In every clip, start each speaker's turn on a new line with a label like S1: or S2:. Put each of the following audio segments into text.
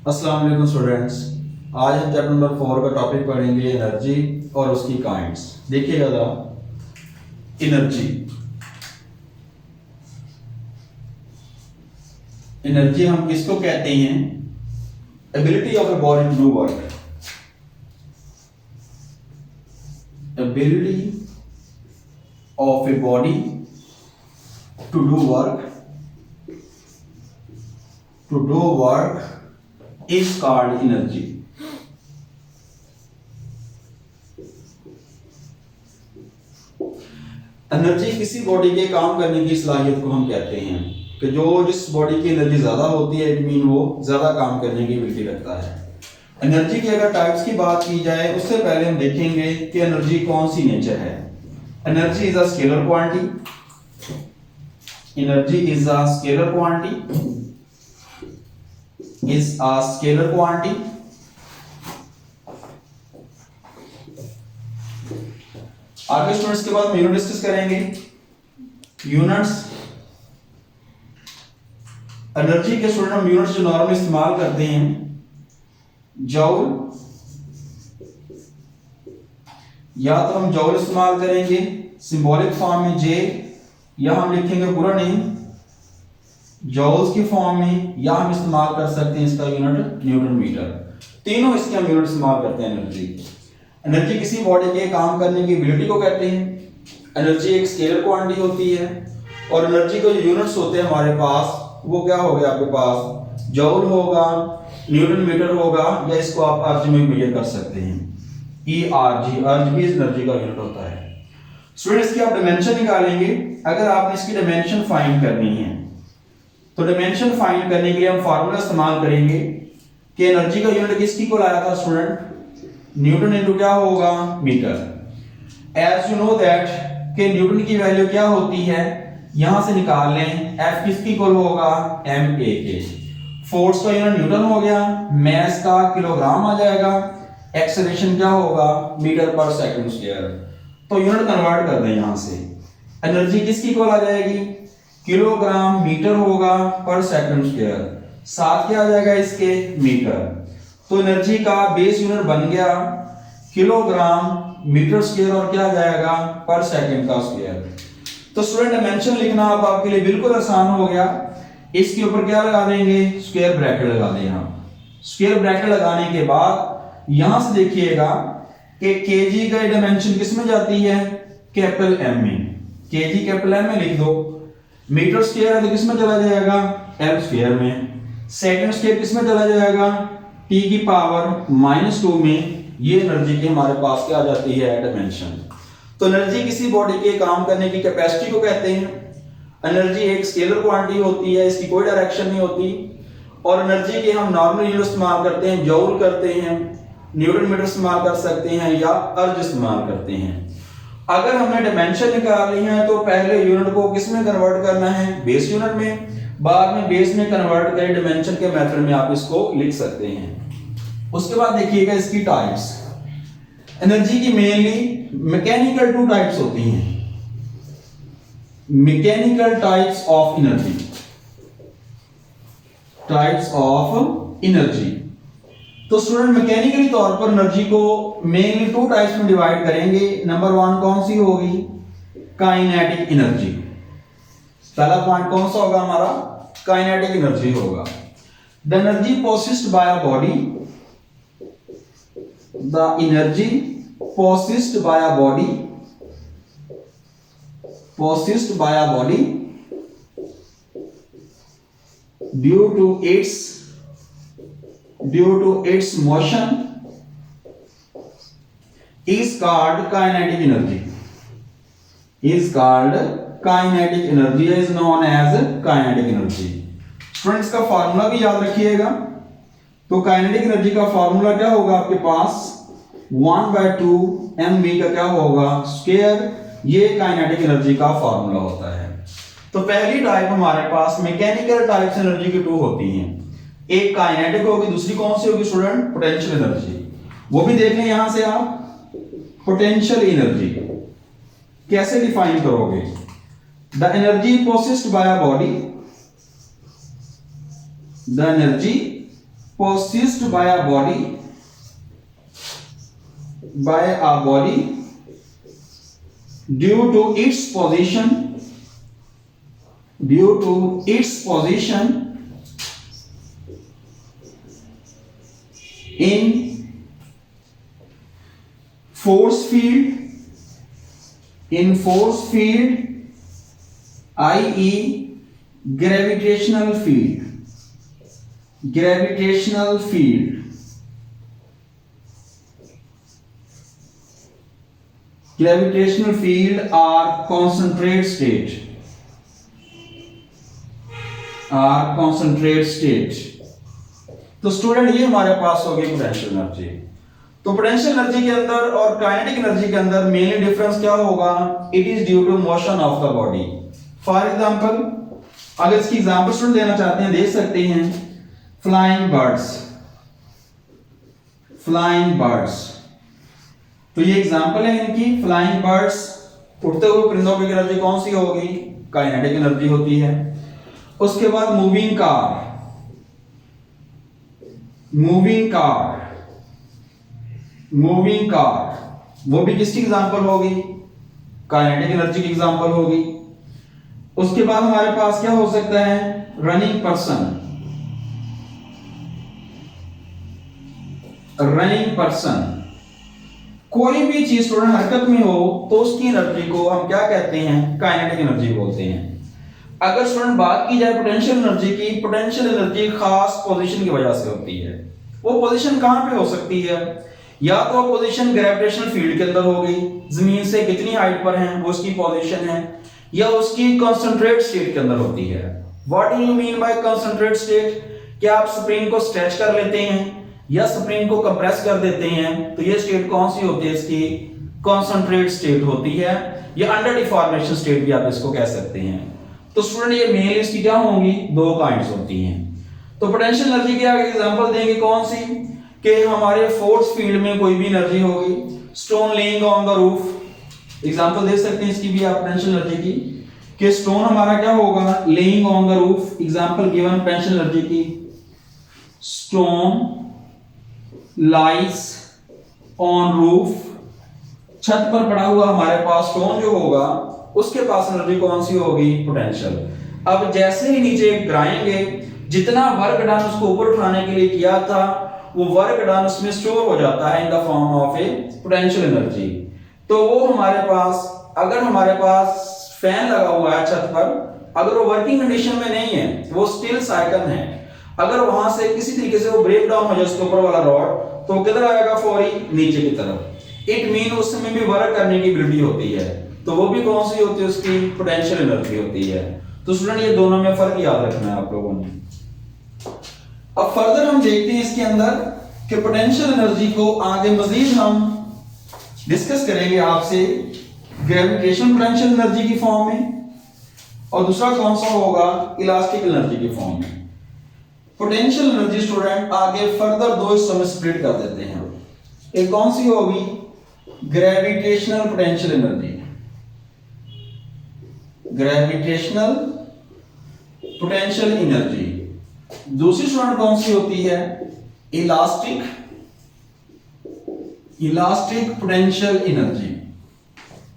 S1: अस्सलाम वालेकुम स्टूडेंट्स। आज हम चैप्टर नंबर 4 का टॉपिक पढ़ेंगे एनर्जी और उसकी काइंड्स। देखिएगा ज़रा, एनर्जी एनर्जी हम किसको कहते हैं? Ability of a body to do work. Ability of a body to do work is called energy. Energy किसी बॉडी के काम करने की सलाहियत को हम कहते हैं कि जिस बॉडी की एनर्जी ज्यादा होती है, इट मीन वो ज्यादा काम करने की एबिलिटी रखता है। एनर्जी की अगर टाइप्स की बात की जाए उससे पहले हम देखेंगे कि एनर्जी कौन सी नेचर है। Energy is a scalar quantity. Energy is a scalar quantity is a scalar quantity. आगे स्टूडेंट्स के बाद हम यूनिट डिस्कस करेंगे। यूनिट्स एनर्जी के स्टूडेंट हम यूनिट्स जो नॉर्मली इस्तेमाल करते हैं, जूल, या तो हम जूल इस्तेमाल करेंगे सिंबॉलिक फॉर्म में जे, या हम लिखेंगे पूरा नेम जॉल्स की फॉर्म में, या हम इस्तेमाल कर सकते हैं इसका यूनिट न्यूटन मीटर। तीनों इसके हम यूनिट इस्तेमाल करते हैं। एनर्जी किसी बॉडी के काम करने की एबिलिटी को कहते हैं। एनर्जी एक स्केलर क्वांटिटी होती है और एनर्जी के जो यूनिट्स होते हैं हमारे पास, वो क्या हो गया आपके पास, जॉल होगा, न्यूटन मीटर होगा, या इसको आप अर्ज में मेजर कर सकते हैं। ERG, अर्ज भी एनर्जी का यूनिट होता है। स्टूडेंट इसकी आप डायमेंशन निकालेंगे। अगर आपने इसकी डायमेंशन फाइंड करनी है तो डायमेंशन फाइंड करने के लिए हम फार्मूला इस्तेमाल करेंगे कि एनर्जी का यूनिट किसकी को लाया था स्टूडेंट, न्यूटन इनटू क्या होगा, metre. As you know that कि न्यूटन की वैल्यू क्या होती है, यहां से निकाल लें, F किसकी इक्वल होगा, ma के। फोर्स का यूनिट न्यूटन हो गया, मास का किलोग्राम आ जाएगा, एक्सेलरेशन क्या होगा, मीटर पर सेकंड स्क्वायर। तो यूनिट कन्वर्ट कर दें यहां से। एनर्जी किसकी इक्वल आ जाएगी, किलोग्राम मीटर होगा पर सेकंड स्क्वायर, साथ क्या आ जाएगा इसके, मीटर। तो एनर्जी का बेस यूनिट बन गया किलोग्राम मीटर स्क्वायर और क्या आ जाएगा, पर सेकंड का स्क्वायर। तो स्टूडेंट डायमेंशन लिखना अब आपके लिए बिल्कुल आसान हो गया। इसके ऊपर क्या लगा देंगे, स्क्वायर ब्रैकेट लगा दें। यहां स्क्वायर ब्रैकेट लगाने के बाद यहां से देखिएगा कि केजी का डायमेंशन किस में जाती है, कैपिटल एम में। केजी कैपिटल एम में लिख दो। मीटर स्क्वायर है तो किस में चला जाएगा, एल स्क्वायर में। सेकंड स्क्वायर किस में चला जाएगा, टी की पावर -2 में। ये एनर्जी की हमारे पास क्या आ जाती है, डायमेंशन। तो एनर्जी किसी बॉडी के काम करने की कैपेसिटी को कहते हैं। एनर्जी एक स्केलर क्वांटिटी होती है, इसकी कोई डायरेक्शन नहीं होती। और एनर्जी के हम नॉर्मल यूनिट इस्तेमाल करते हैं, जूल करते हैं, न्यूटन मीटर इस्तेमाल कर सकते हैं, या अर्ज इस्तेमाल करते हैं। अगर हमने डायमेंशन निकालनी है तो पहले यूनिट को किस में कन्वर्ट करना है, बेस यूनिट में, बाद में बेस में कन्वर्ट करके डायमेंशन के मेथड में आप इसको लिख सकते हैं। उसके बाद देखिएगा इसकी टाइप्स। एनर्जी की मेनली मैकेनिकल 2 टाइप्स होती हैं। Mechanical types of energy, types of energy. तो स्टूडेंट मैकेनिकली तौर पर एनर्जी को मेनली 2 टाइप्स में डिवाइड करेंगे। नंबर 1 कौन सी होगी, काइनेटिक एनर्जी। पहला पॉइंट कौन सा होगा हमारा, काइनेटिक एनर्जी होगा। The energy possessed bye a body, the energy possessed bye a body, possessed bye a body due to its motion is called kinetic energy, is called kinetic energy, is known as kinetic energy। Students का formula भी याद रखिएगा। तो kinetic energy का formula क्या होगा आपके पास, 1/2 mv का क्या होगा, स्क्वायर। ये काइनेटिक एनर्जी का फार्मूला होता है। तो पहली टाइप हमारे पास मैकेनिकल टाइप्स एनर्जी की 2 होती हैं। एक काइनेटिक होगी, दूसरी कौन सी होगी स्टूडेंट, पोटेंशियल एनर्जी। वो भी देख लें यहां से आप। पोटेंशियल एनर्जी कैसे डिफाइन करोगे, the energy possessed bye a body, the energy possessed by a body due to its position in force field, i.e. gravitational field are concentrate state। तो स्टूडेंट ये हमारे पास हो गई पोटेंशियल एनर्जी। तो potential energy के अंदर और काइनेटिक एनर्जी के अंदर मेनली डिफरेंस क्या होगा? It is due to motion of the body. For example, अगर इसकी एग्जांपल स्टूडेंट देना चाहते हैं, देख सकते हैं फ्लाइंग बर्ड्स। तो ये एग्जांपल है इनकी, फ्लाइंग बर्ड्स, उड़ते हुए परिंदों की एनर्जी कौन सी होगी? काइनेटिक एनर्जी होती है। उसके बाद मूविंग कार, वो भी किसकी एग्जांपल होगी? काइनेटिक एनर्जी की एग्जांपल होगी। उसके बाद हमारे पास क्या हो सकता है? Running person. कोई भी चीज स्टूडेंट हरकत में हो तो उसकी एनर्जी को हम क्या कहते हैं? काइनेटिक एनर्जी बोलते हैं। अगर स्टूडेंट बात की जाए पोटेंशियल एनर्जी की, पोटेंशियल एनर्जी खास पोजीशन की वजह से होती है। वो पोजीशन कहां पे हो सकती है? या तो पोजीशन ग्रेविटेशनल फील्ड के अंदर होगी, जमीन से कितनी हाइट पर है वो उसकी पोजीशन है, या उसकी कंसंट्रेट स्टेट के अंदर होती है। What do you mean by concentrate state? क्या आप स्प्रिंग को स्ट्रेच कर लेते हैं या स्प्रिंग को कंप्रेस कर देते हैं, तो ये स्टेट कौन सी होती है? इसकी कंसंट्रेट स्टेट होती है, या अंडर डिफॉर्मेशन स्टेट भी आप इसको कह सकते हैं। तो स्टूडेंट ये मेनली इसकी क्या होंगी? दो काइंड्स होती हैं। तो पोटेंशियल एनर्जी की आगे एग्जांपल देंगे कौन सी? कि हमारे फोर्स फील्ड में कोई भी एनर्जी होगी, stone lying on the roof, example दे सकते हैं इसकी भी आप पोटेंशियल एनर्जी की, कि स्टोन हमारा क्या होगा? Laying on the roof. Example given potential energy की, स्टोन लाइज ऑन रूफ, छत पर पड़ा हुआ हमारे पास स्टोन जो होगा उसके पास एनर्जी कौन सी होगी? पोटेंशियल। अब जैसे ही नीचे गिराएंगे, जितना वर्क डन उसको ऊपर उठाने के लिए किया था, वो वर्क डन उसमें स्टोर हो जाता है in the form of A potential energy. तो वो हमारे पास, अगर हमारे पास फैन लगा हुआ है छत पर, अगर वो वर्किंग कंडीशन में नहीं है, वो स्टिल साइकिल है, अगर वहां से किसी तरीके से वो ब्रेक डाउन हो जाए उसके ऊपर वाला रॉड, तो किधर आएगा? फौरी नीचे की तरफ। इट मीन उसमें भी वर्क करने की एबिलिटी होती है, तो वो भी कौन सी होती है? उसकी पोटेंशियल एनर्जी होती है। तो स्टूडेंट ये दोनों में फर्क याद रखना है आप लोगों ने। अब फर्दर हम देखते हैं इसके अंदर कि पोटेंशियल एनर्जी को आगे मजीद हम डिस्कस करेंगे आपसे ग्रेविटेशनल पोटेंशियल एनर्जी की फॉर्म में, और दूसरा कौन सा होगा? इलास्टिक एनर्जी की फॉर्म में। पोटेंशियल एनर्जी स्टूडेंट आगे फर्दर दो हिस्सों में स्प्लिट कर देते हैं। एक कौन सी होगी? Gravitational potential energy. दूसरी स्टूडेंट कौन सी होती है? Elastic potential energy.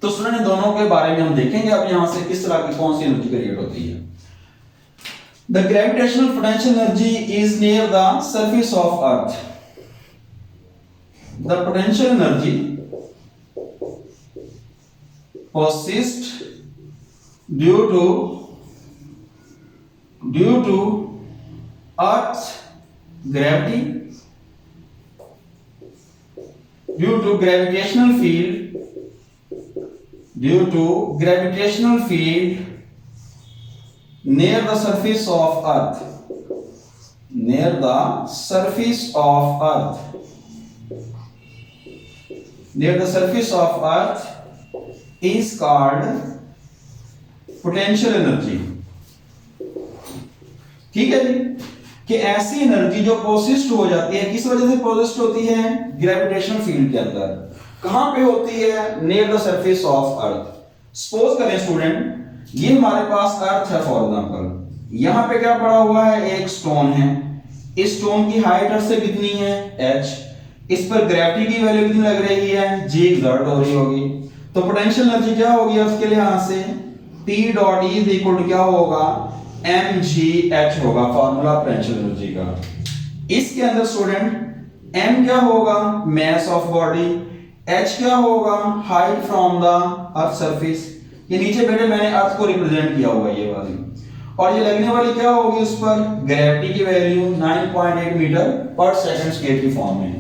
S1: तो स्टूडेंट दोनों के बारे में हम देखेंगे अब यहां से किस तरह की कौन सी एनर्जी क्रिएट होती है। The gravitational potential energy is near the surface of earth. The potential energy persists due to Earth's gravity, due to gravitational field near the surface of Earth, is called potential energy। ठीक है जी, कि ऐसी energy जो पोसिस्ट हो जाती है, किस वजह से पोसिस्ट होती है? ग्रेविटेशनल फील्ड के अंदर। कहां पे होती है? Near the surface of earth. Suppose करें स्टूडेंट, ये हमारे पास अर्थ है फॉर एग्जांपल, यहां पे क्या पड़ा हुआ है? एक स्टोन है, इस स्टोन की हाइट अर्थ से कितनी है h, इस पर ग्रेविटी की वैल्यू कितनी लग रही है g एक्सर्ट हो रही होगी, तो पोटेंशियल एनर्जी क्या होगी अर्थ के लिहाज से P dot E is equal to क्या होगा mgh होगा फॉर्मूला पोटेंशियल एनर्जी का। इसके अंदर स्टूडेंट m क्या होगा मास ऑफ बॉडी, h क्या होगा height from the earth surface, ये नीचे बेटे मैंने अर्थ को रिप्रेजेंट किया हुआ ये वाली, और ये लगने वाली क्या होगी उस पर ग्रेविटी की वैल्यू 9.8 मीटर पर सेकंड स्केल की फॉर्म में।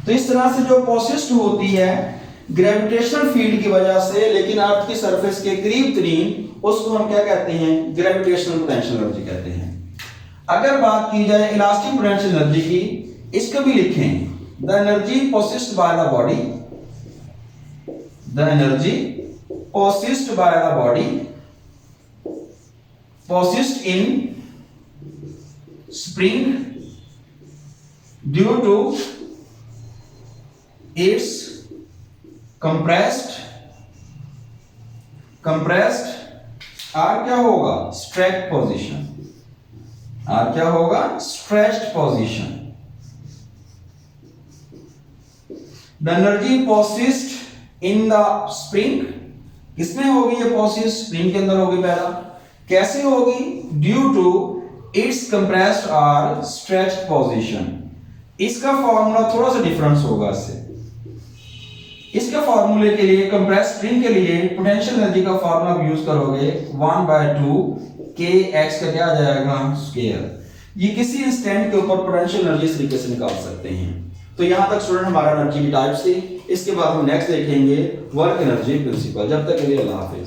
S1: तो इस तरह से जो पोसिस्ट होती है ग्रेविटेशनल फील्ड की वजह से लेकिन अर्थ की सरफेस के करीब तरीन, उसको हम क्या कहते हैं ग्रेविटेशनल पोटेंशियल एनर्जी कहते हैं। अगर बात की जाए इलास्टिक पोटेंशियल एनर्जी की, इसको भी लिखें the energy possessed by the body, the energy possessed by the body possessed in spring due to its compressed or क्या होगा स्ट्रेच्ड पोजीशन, आर क्या होगा stretched position. The energy possessed in the spring, किसमें होगी ये पोसिस्ट spring के अंदर होगी, पहला कैसे होगी due to its compressed or stretched position. इसका फॉर्मूला थोड़ा सा डिफरेंस होगा इससे, इसके फॉर्मूले के लिए कंप्रेस स्प्रिंग के लिए पोटेंशियल एनर्जी का फॉर्मूला यूज करोगे 1/2 kx का क्या आ जाएगा स्क्वायर। ये किसी इंस्टेंट के ऊपर पोटेंशियल एनर्जी इस तरीके से निकाल सकते हैं। तो यहां तक स्टूडेंट हमारा एनर्जी की टाइप्स थी। इसके बाद हम नेक्स्ट देखेंगे वर्क एनर्जी प्रिंसिपल। जब तक के लिए अल्लाह हाफिज।